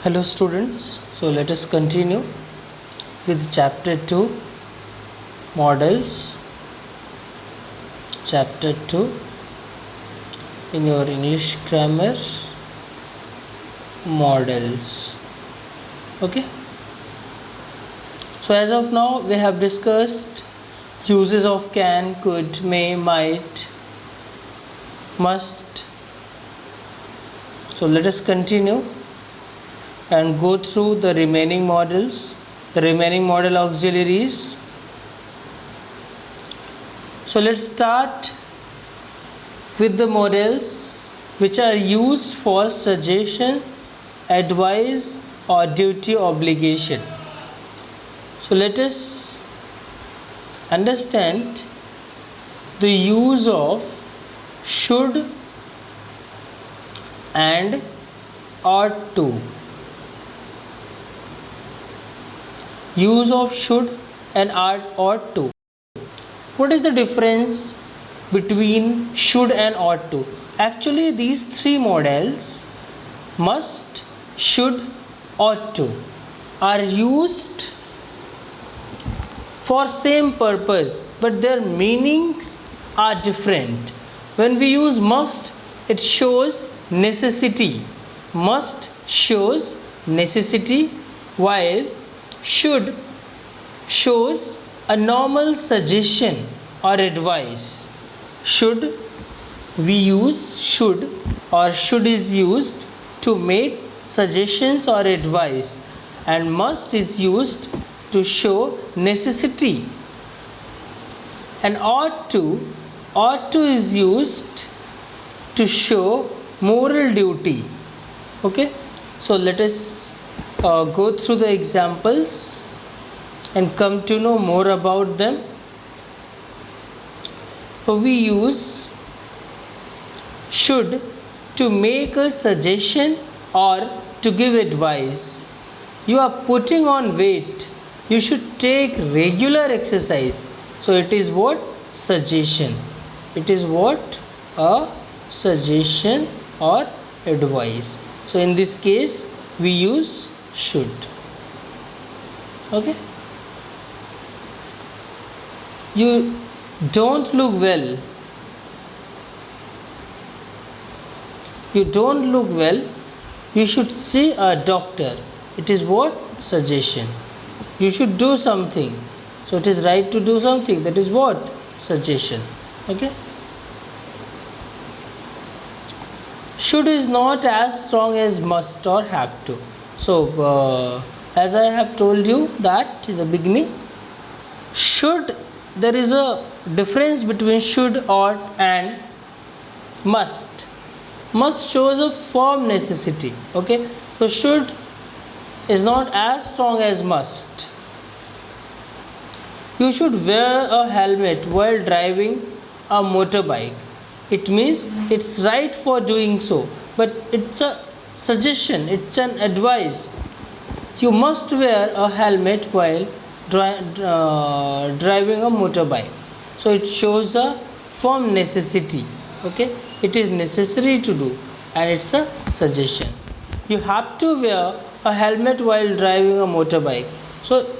Hello students, so let us continue with chapter 2 models. Chapter 2 in your English grammar models. Okay, so as of now we have discussed uses of can, could, may, might, must. So let us continue and go through the remaining models, the remaining model auxiliaries. So let's start with the models which are used for suggestion, advice or duty obligation. So let us understand the use of should and ought to. Use of should and ought to. What is the difference between should and ought to? Actually, these three models, must, should, ought to, are used for same purpose, but their meanings are different. When we use must, it shows necessity. Must shows necessity, while should shows a normal suggestion or advice. Should, we use should, or should is used to make suggestions or advice, and must is used to show necessity. And ought to is used to show moral duty. Okay, so let us go through the examples and come to know more about them. So we use should to make a suggestion or to give advice. You are putting on weight, you should take regular exercise. So it is what? Suggestion. It is what? A suggestion or advice. So in this case we use should. Okay, you don't look well, you don't look well, you should see a doctor. It is what? Suggestion. You should do something, so it is right to do something. That is what? Suggestion. Okay, should is not as strong as must or have to. So as I have told you that in the beginning, should, there is a difference between should, ought and must. Must shows a firm necessity. Okay, so should is not as strong as must. You should wear a helmet while driving a motorbike. It means it's right for doing so, but it's a suggestion, it's an advice. You must wear a helmet while driving a motorbike. So it shows a firm necessity. Okay, it is necessary to do, and it's a suggestion. You have to wear a helmet while driving a motorbike. So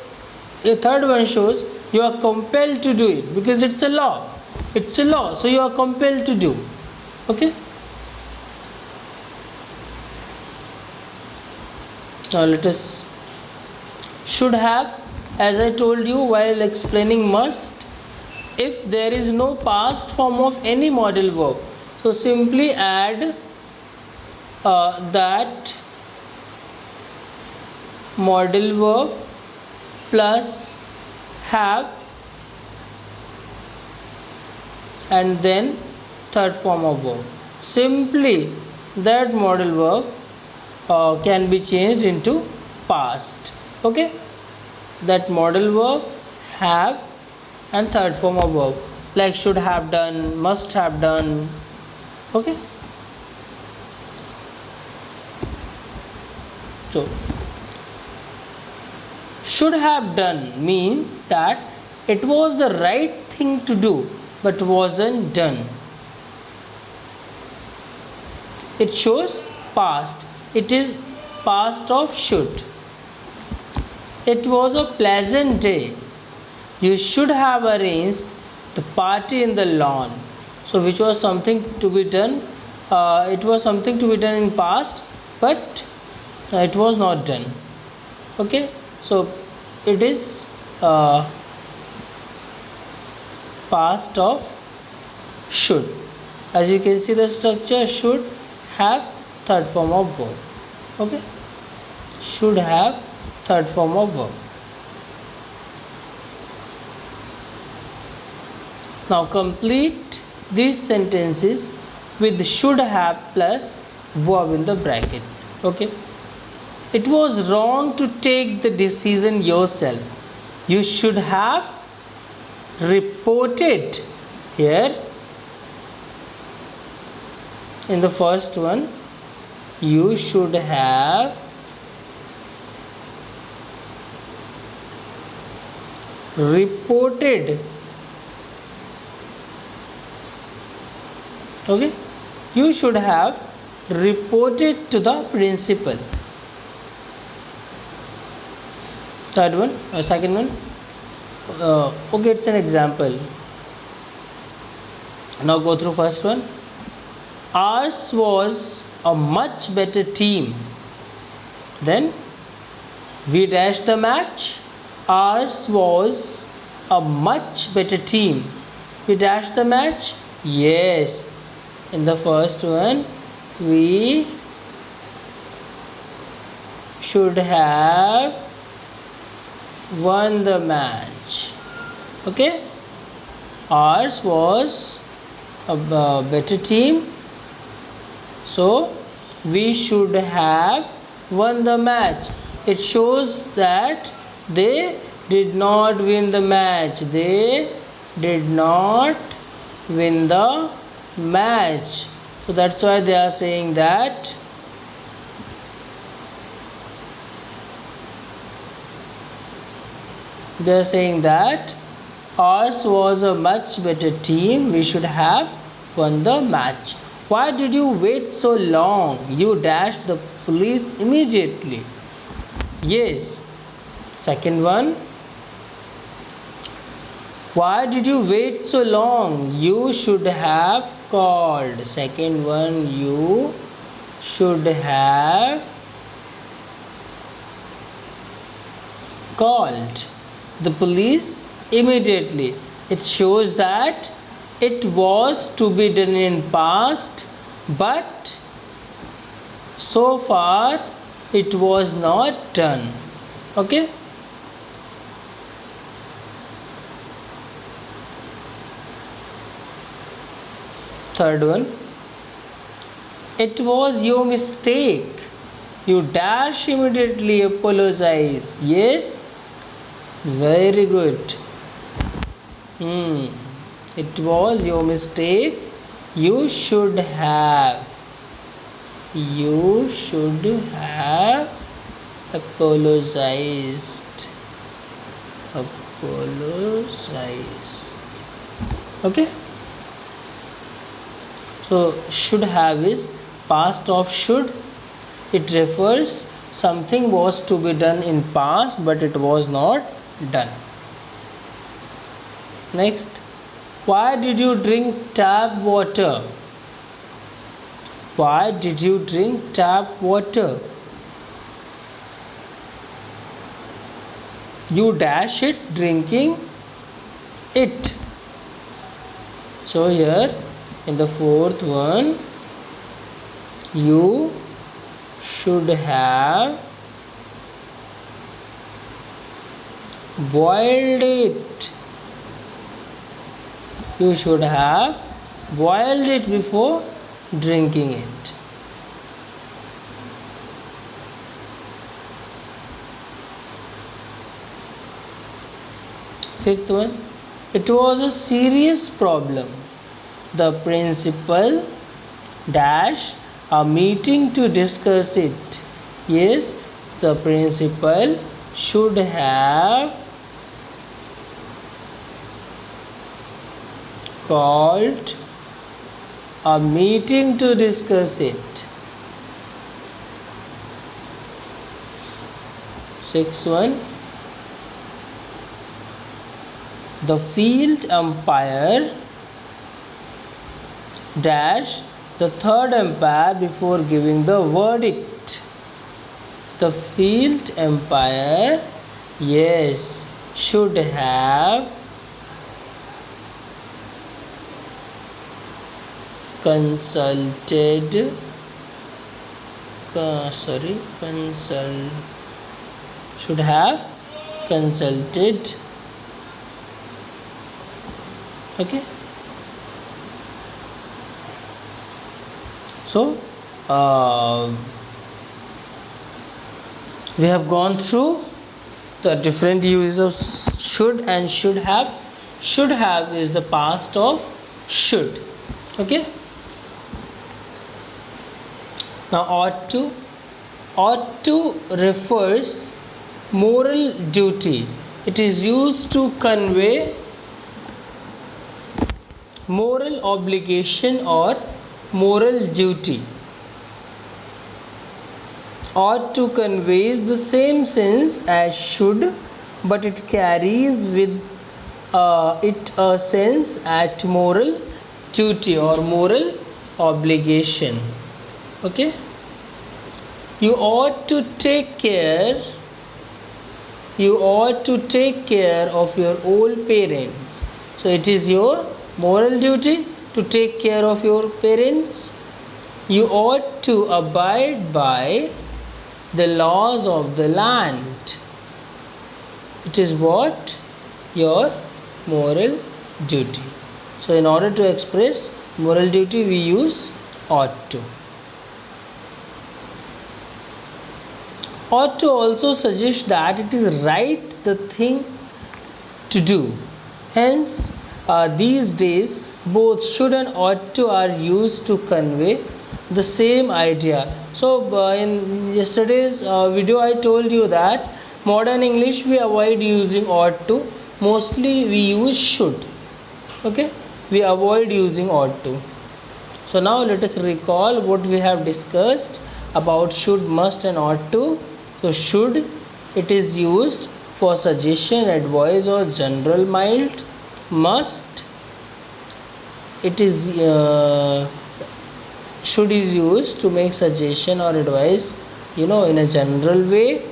a third one shows you are compelled to do it because it's a law. It's a law, so you are compelled to do. Okay, now let us should have. As I told you while explaining must, if there is no past form of any modal verb, so simply add that modal verb plus have and then third form of verb. Simply that modal verb can be changed into past. Okay, that modal verb, have and third form of verb, like should have done, must have done. Okay, so should have done means that it was the right thing to do but wasn't done. It shows past. It is past of should. It was a pleasant day. You should have arranged the party in the lawn. So which was something to be done. It was something to be done in past, but it was not done. Okay, so it is past of should. As you can see, the structure should have third form of verb. Okay, should have third form of verb. Now complete these sentences with should have plus verb in the bracket. Okay, it was wrong to take the decision yourself. You should have reported. Here in the first one, you should have reported. Okay, you should have reported to the principal. Third one, second one. Okay, it's an example. Now go through first one. Ours was a much better team. Then we dashed the match. Ours was a much better team. We dashed the match. Yes. In the first one, we should have won the match. Okay, ours was a better team, so we should have won the match. It shows that they did not win the match. They did not win the match. So that's why they are saying that ours was a much better team. We should have won the match. Why did you wait so long? You dashed the police immediately. Yes. Second one. Why did you wait so long? You should have called. Second one, you should have called the police immediately. It shows that it was to be done in past, but so far it was not done. Okay. Third one. It was your mistake. You dash immediately apologize. Yes. Very good. It was your mistake. You should have apologized. Okay. So should have is past of should. It refers something was to be done in past, but it was not done. Next, why did you drink tap water? Why did you drink tap water? You dash it drinking it. So here in the fourth one, you should have boiled it. You should have boiled it before drinking it. Fifth one, it was a serious problem. The principal dash a meeting to discuss it. Yes, the principal should have called a meeting to discuss it. 6-1. The field umpire dash the third umpire before giving the verdict. The field umpire, yes, should have consulted should have consulted. Okay, so we have gone through the different uses of should and should have. Should have is the past of should. Okay, now ought to. Ought to refers moral duty. It is used to convey moral obligation or moral duty. Ought to conveys the same sense as should, but it carries with it a sense at moral duty or moral obligation. Okay, you ought to take care. You ought to take care of your old parents. So it is your moral duty to take care of your parents. You ought to abide by the laws of the land. It is what? Your moral duty. So in order to express moral duty, we use ought to. Ought to also suggest that it is right the thing to do. Hence, these days both should and ought to are used to convey the same idea. So in yesterday's video I told you that modern English we avoid using ought to. Mostly we use should. Okay, we avoid using ought to. So now let us recall what we have discussed about should, must and ought to. So should, it is used for suggestion, advice or general mild. Must, it is should is used to make suggestion or advice, in a general way.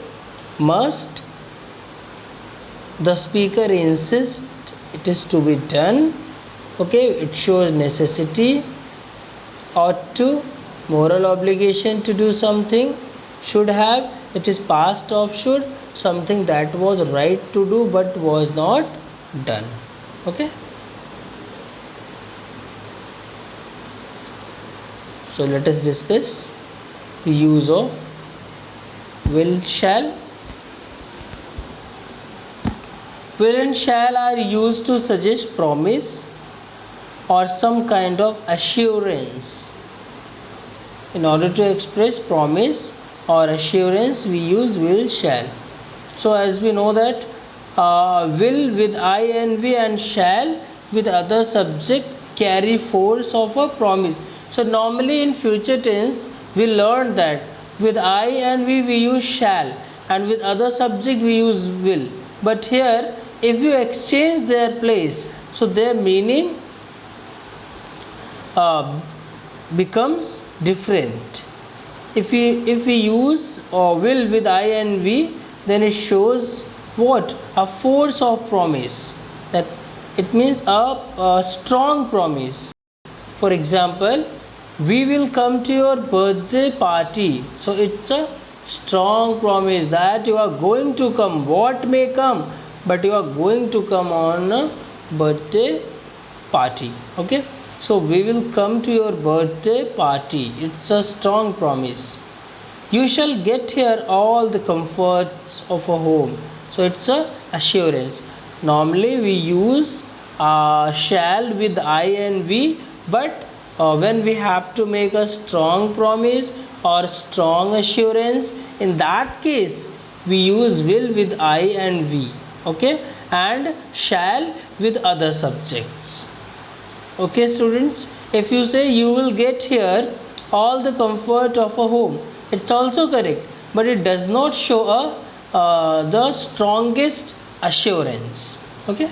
Must, the speaker insists it is to be done. Okay, it shows necessity. Ought to, moral obligation to do something. Should have, it is past of should, something that was right to do but was not done. Okay, so let us discuss the use of will, shall. Will and shall are used to suggest promise or some kind of assurance. In order to express promise or assurance, we use will, shall. So as we know that will with INV and shall with other subject carry force of a promise. So normally in future tense we learned that with INV we use shall and with other subject we use will. But here if you exchange their place, so their meaning becomes different. If we use will with INV, then it shows what? A force of promise. That it means a strong promise. For example, we will come to your birthday party. So it's a strong promise that you are going to come. What may come, but you are going to come on a birthday party. Okay, so we will come to your birthday party. It's a strong promise. You shall get here all the comforts of a home. So it's a assurance. Normally we use shall with INV, but when we have to make a strong promise or strong assurance, in that case we use will with I and V. Okay, and shall with other subjects. Okay students, if you say you will get here all the comfort of a home, it's also correct, but it does not show a the strongest assurance. Okay.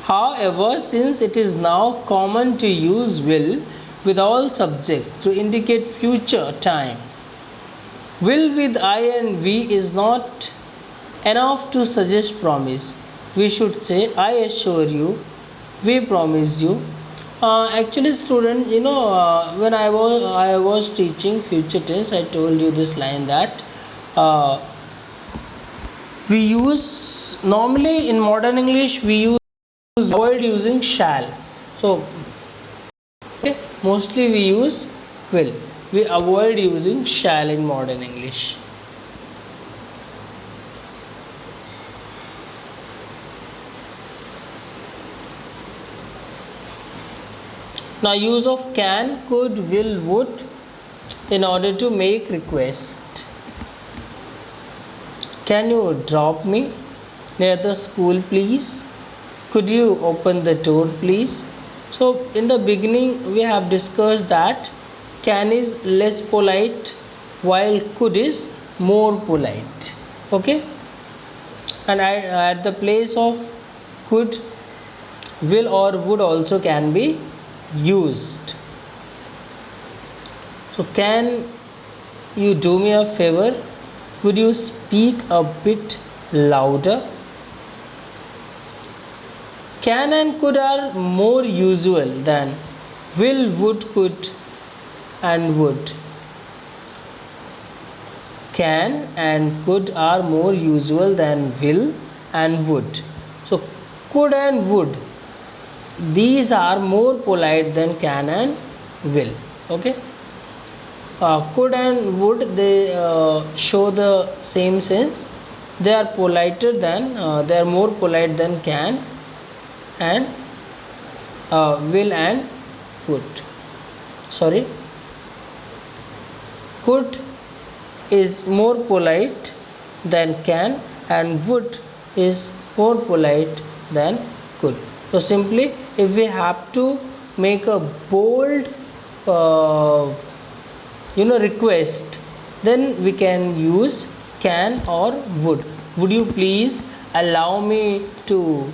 However, since it is now common to use will with all subjects to indicate future time, will with I and we is not enough to suggest promise. We should say, I assure you, we promise you. Actually, student, when I was teaching future tense, I told you this line that uh, we use normally in modern English we avoid using shall. So okay, mostly we use will. We avoid using shall in modern English. Now use of can, could, will, would in order to make request. Can you drop me near the school please? Could you open the door please? So in the beginning we have discussed that can is less polite while could is more polite. Okay, and at the place of could, will or would also can be used. So can you do me a favor? Would you speak a bit louder? Can and could are more usual than will, would, could and would. Can and could are more usual than will and would. So could and would, these are more polite than can and will. Okay. Could and would, they show the same sense. They are politer than they are more polite than can and will and would. Sorry, could is more polite than can and would is more polite than could. So simply if we have to make a bold request, then we can use can or would. Would you please allow me to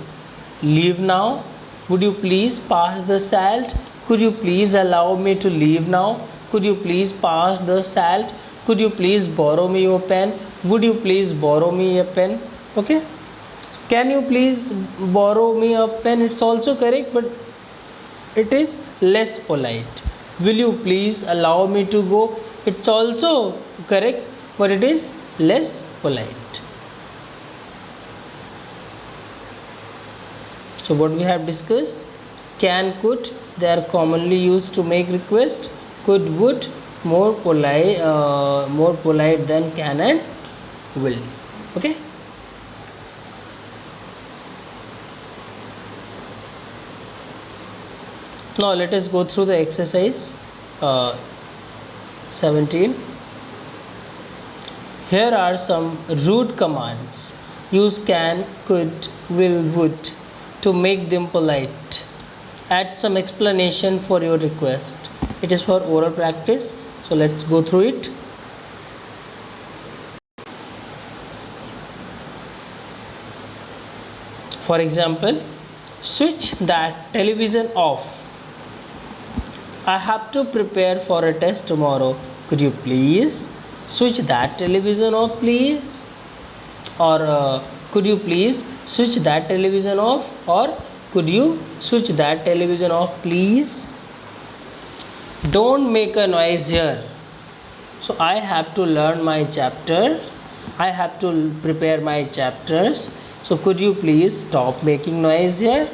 leave now? Would you please pass the salt? Could you please allow me to leave now? Could you please pass the salt? Could you please borrow me your pen? Would you please borrow me a pen? Okay. Can you please borrow me a pen? It's also correct, but it is less polite. Will you please allow me to go? It's also correct, but it is less polite. So what we have discussed, can, could, they are commonly used to make request. Could, would, more polite than can and will. Okay. Now let us go through the exercise 17. Here are some rude commands. Use can, could, will, would to make them polite. Add some explanation for your request. It is for oral practice, so let's go through it. For example, switch that television off. I have to prepare for a test tomorrow. Could you please switch that television off, please? Or could you please switch that television off? Or could you switch that television off, please? Don't make a noise here. So I have to learn my chapter. I have to prepare my chapters. So could you please stop making noise here?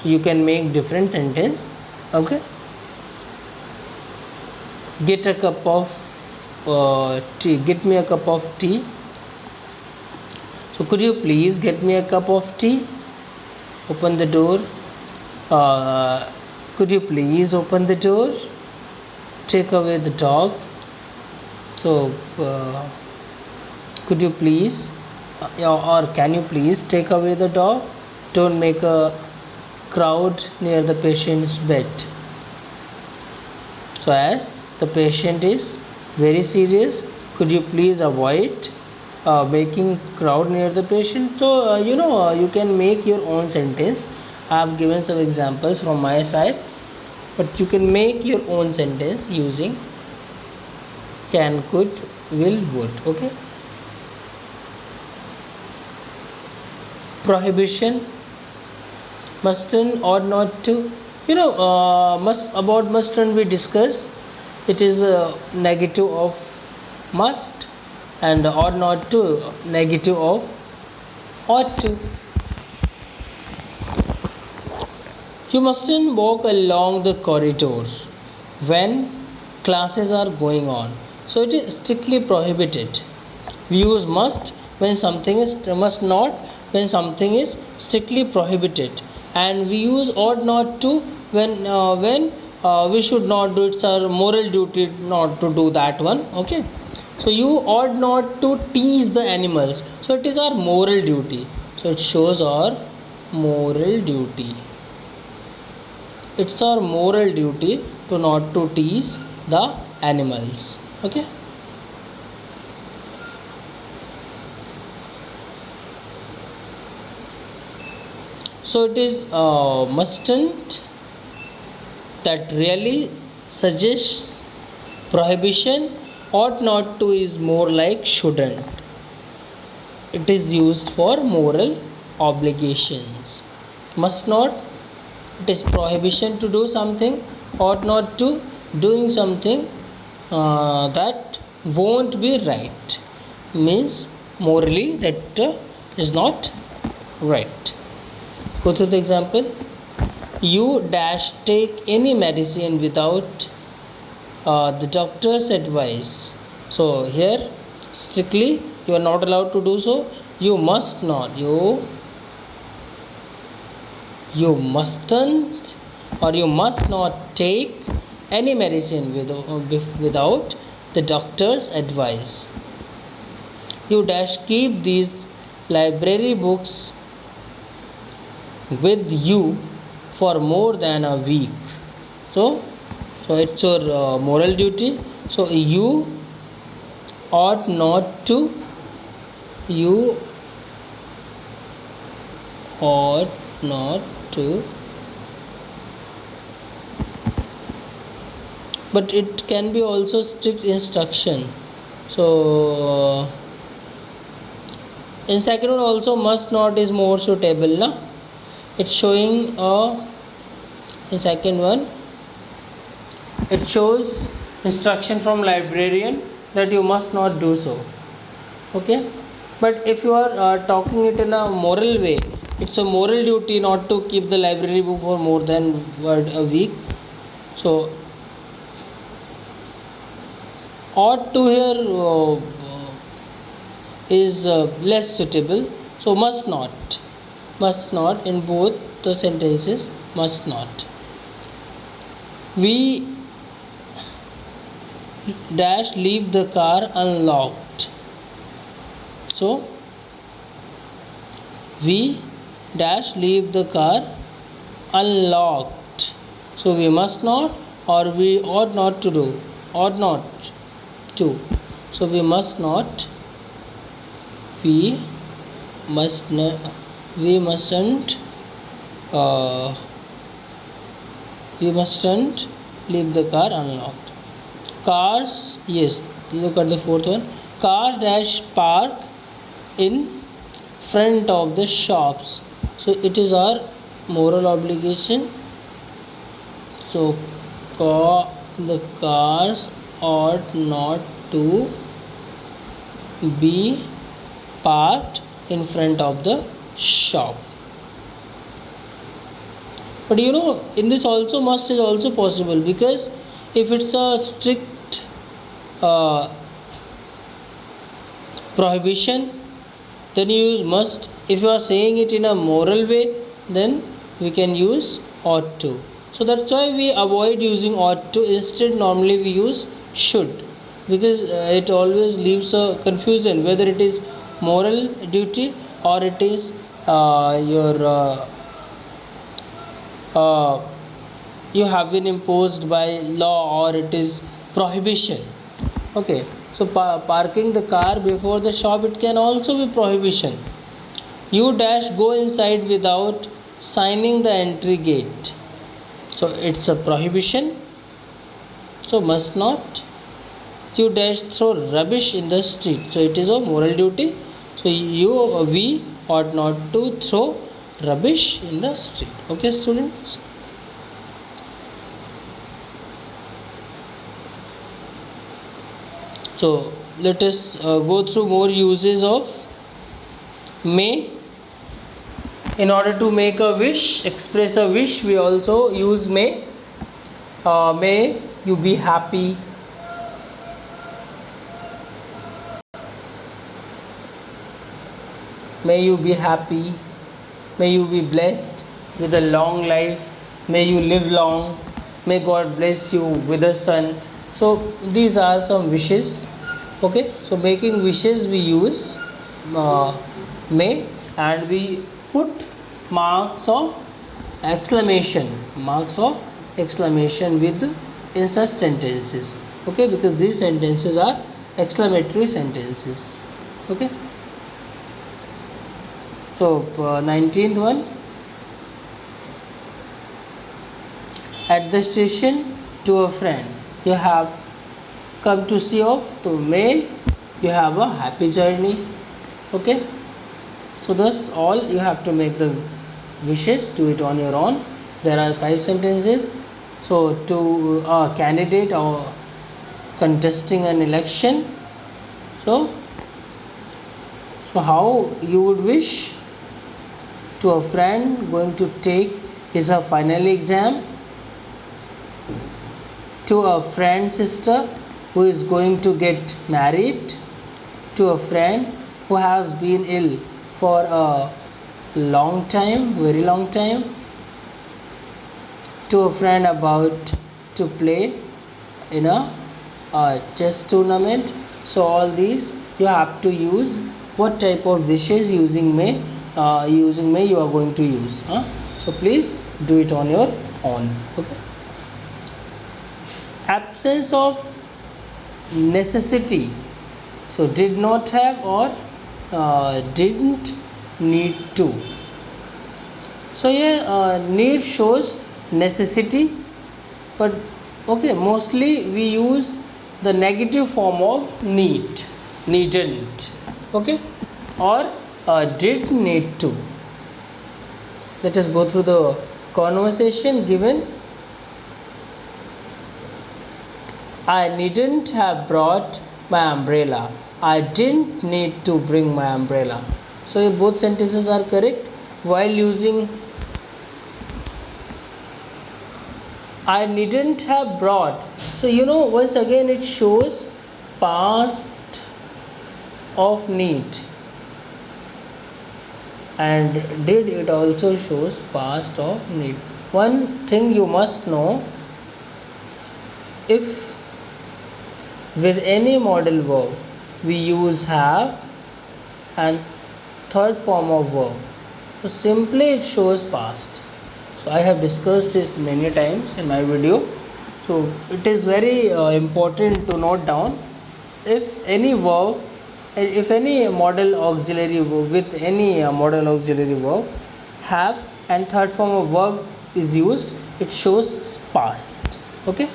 So you can make different sentence. Okay. Get a cup of tea. Get me a cup of tea. So could you please get me a cup of tea? Open the door. Could you please open the door? Take away the dog. So could you please or can you please take away the dog? Don't make a crowd near the patient's bed. So as the patient is very serious. Could you please avoid making crowd near the patient? So you can make your own sentence. I have given some examples from my side, but you can make your own sentence using can, could, will, would. Okay. Prohibition, mustn't, ought not to. Mustn't we discussed. It is a negative of must, and ought not to, negative of ought to. You mustn't walk along the corridor when classes are going on. So it is strictly prohibited. We use must when something is must not when something is strictly prohibited, and we use ought not to when we should not do. It's our moral duty not to do that one. Okay. So you ought not to tease the animals. So it is our moral duty. So it shows our moral duty. It's our moral duty to not to tease the animals. Okay. So it is mustn't that really suggests prohibition. Ought not to is more like shouldn't. It is used for moral obligations. Must not, it is prohibition to do something. Ought not to, doing something that won't be right, means morally that is not right. Go through the example. You dash take any medicine without the doctor's advice. So here strictly you are not allowed to do so. You must not. You mustn't, or you must not take any medicine without the doctor's advice. You dash keep these library books with you for more than a week. So it's your moral duty. So you ought not to. You ought not to. But it can be also strict instruction. So in second one also must not is more suitable, na? It's showing in second one it shows instruction from librarian that you must not do so. Okay. But if you are talking it in a moral way, it's a moral duty not to keep the library book for more than a week. So ought to here is less suitable. So must not in both the sentences, must not. We dash leave the car unlocked. So we dash leave the car unlocked. So we must not, or we ought not to do. Ought not to. So we must not. We mustn't. We mustn't leave the car unlocked. Cars, yes, look at the fourth one. Cars dash park in front of the shops. So it is our moral obligation. So the cars ought not to be parked in front of the shop. But in this also must is also possible, because if it's a strict prohibition, then you use must. If you are saying it in a moral way, then we can use ought to. So that's why we avoid using ought to. Instead, normally we use should, because it always leaves a confusion whether it is moral duty or it is your you have been imposed by law, or it is prohibition. Okay, so parking the car before the shop, it can also be prohibition. You dash go inside without signing the entry gate, so it's a prohibition, so must not. You dash throw rubbish in the street, so it is a moral duty, so we ought not to throw rubbish in the street. Okay, students. So let us go through more uses of may. In order to make a wish, express a wish, we also use may. May you be happy. May you be happy. May you be blessed with a long life. May you live long. May God bless you with a son. So these are some wishes. Okay, so making wishes we use may, and we put marks of exclamation with in such sentences. Okay, because these sentences are exclamatory sentences. Okay, so 19th one. At the station to a friend you have come to see off, so may you have a happy journey. Okay, so thus all you have to make the wishes, do it on your own. There are 5 sentences. So to a candidate or contesting an election, so how you would wish. To a friend going to take his or final exam. To a friend's sister who is going to get married. To a friend who has been ill for a long time, very long time. To a friend about to play in a chess tournament. So all these you have to use what type of wishes using may you are going to use. So please do it on your own. Okay. Absence of necessity, so did not have or didn't need to. So here need shows necessity, but okay, mostly we use the negative form of need, needn't. Okay, or did need to. Let us go through the conversation given. I needn't have brought my umbrella. I didn't need to bring my umbrella. So both sentences are correct. While using I needn't have brought, so once again it shows past of need, and did, it also shows past of need. One thing you must know, if with any modal verb we use have and third form of verb, so simply it shows past. So I have discussed it many times in my video, so it is very important to note down. If any verb, if any modal auxiliary verb, with any modal auxiliary verb have and third form of verb is used, it shows past. Okay,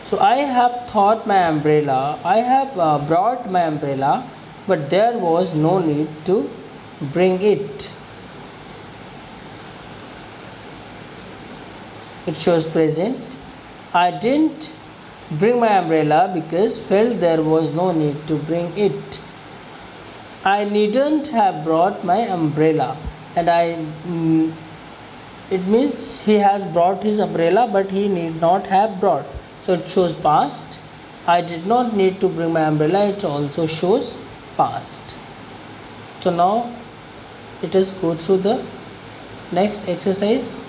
so I have thought my umbrella, I have brought my umbrella, but there was no need to bring it. It shows present. I didn't bring my umbrella because felt there was no need to bring it. I needn't have brought my umbrella, and it means he has brought his umbrella but he need not have brought, so it shows past. I did not need to bring my umbrella, it also shows past. So now let us go through the next exercise.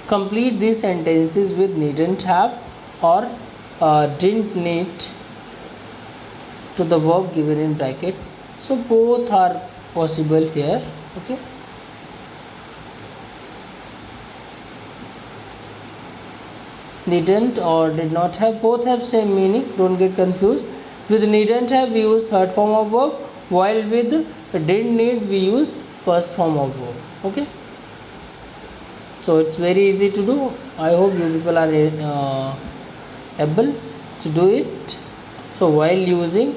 Complete these sentences with needn't have or didn't need to the verb given in brackets. So both are possible here. Okay, needn't or did not have, both have same meaning, don't get confused. With needn't have we use third form of verb, while with didn't need we use first form of verb. Okay, so it's very easy to do. I hope you people are able to do it. So while using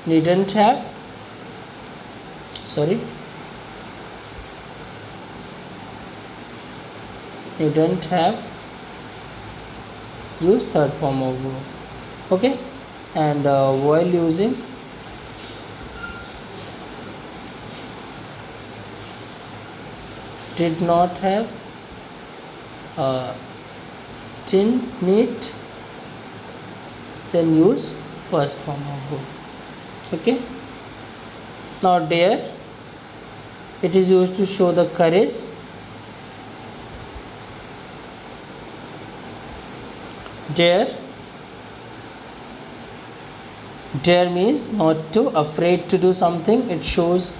needn't have, needn't have, use third form of verb. Okay, and while using did not have, didn't need, then use first form of verb. Okay, now dare, it is used to show the courage. Dare means not to, afraid to do something, it shows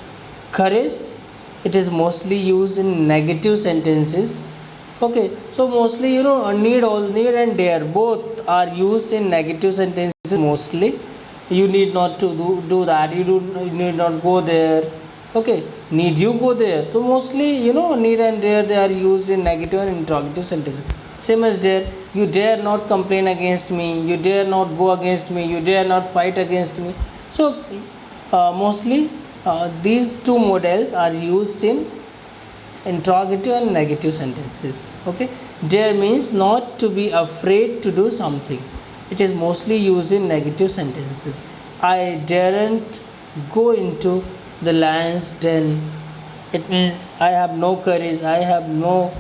courage. It is mostly used in negative sentences. Okay, so mostly need and dare both are used in negative sentences mostly. You need not to do that, you need not go there. Okay, need you go there. So mostly need and dare, they are used in negative and interrogative sentences. Same as dare, you dare not complain against me, you dare not go against me, you dare not fight against me. So mostly these two models are used in interrogative and negative sentences. Okay, dare means not to be afraid to do something. It is mostly used in negative sentences. I daren't go into the lion's den. It means I have no courage, I have no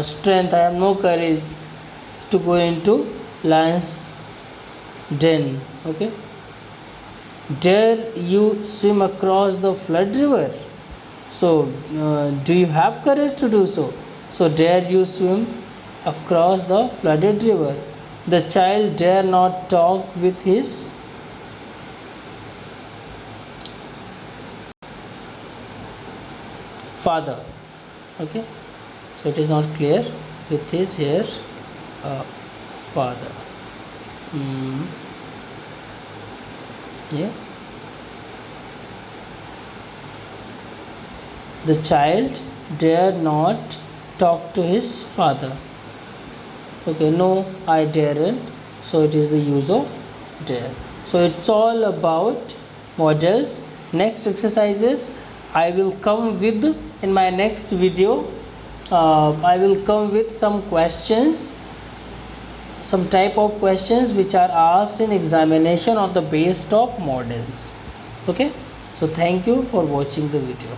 strength, I have no courage to go into lion's den. Okay, dare you swim across the flood river? So do you have courage to do so? So dare you swim across the flooded river? The child dare not talk with his father. Okay, so it is not clear, with his here father. Yeah, the child dare not talk to his father. Okay, no, I daren't, so it is the use of dare. So it's all about models. Next exercises I will come with in my next video. I will come with some questions, some type of questions which are asked in examination on the basis of models. Okay, so thank you for watching the video.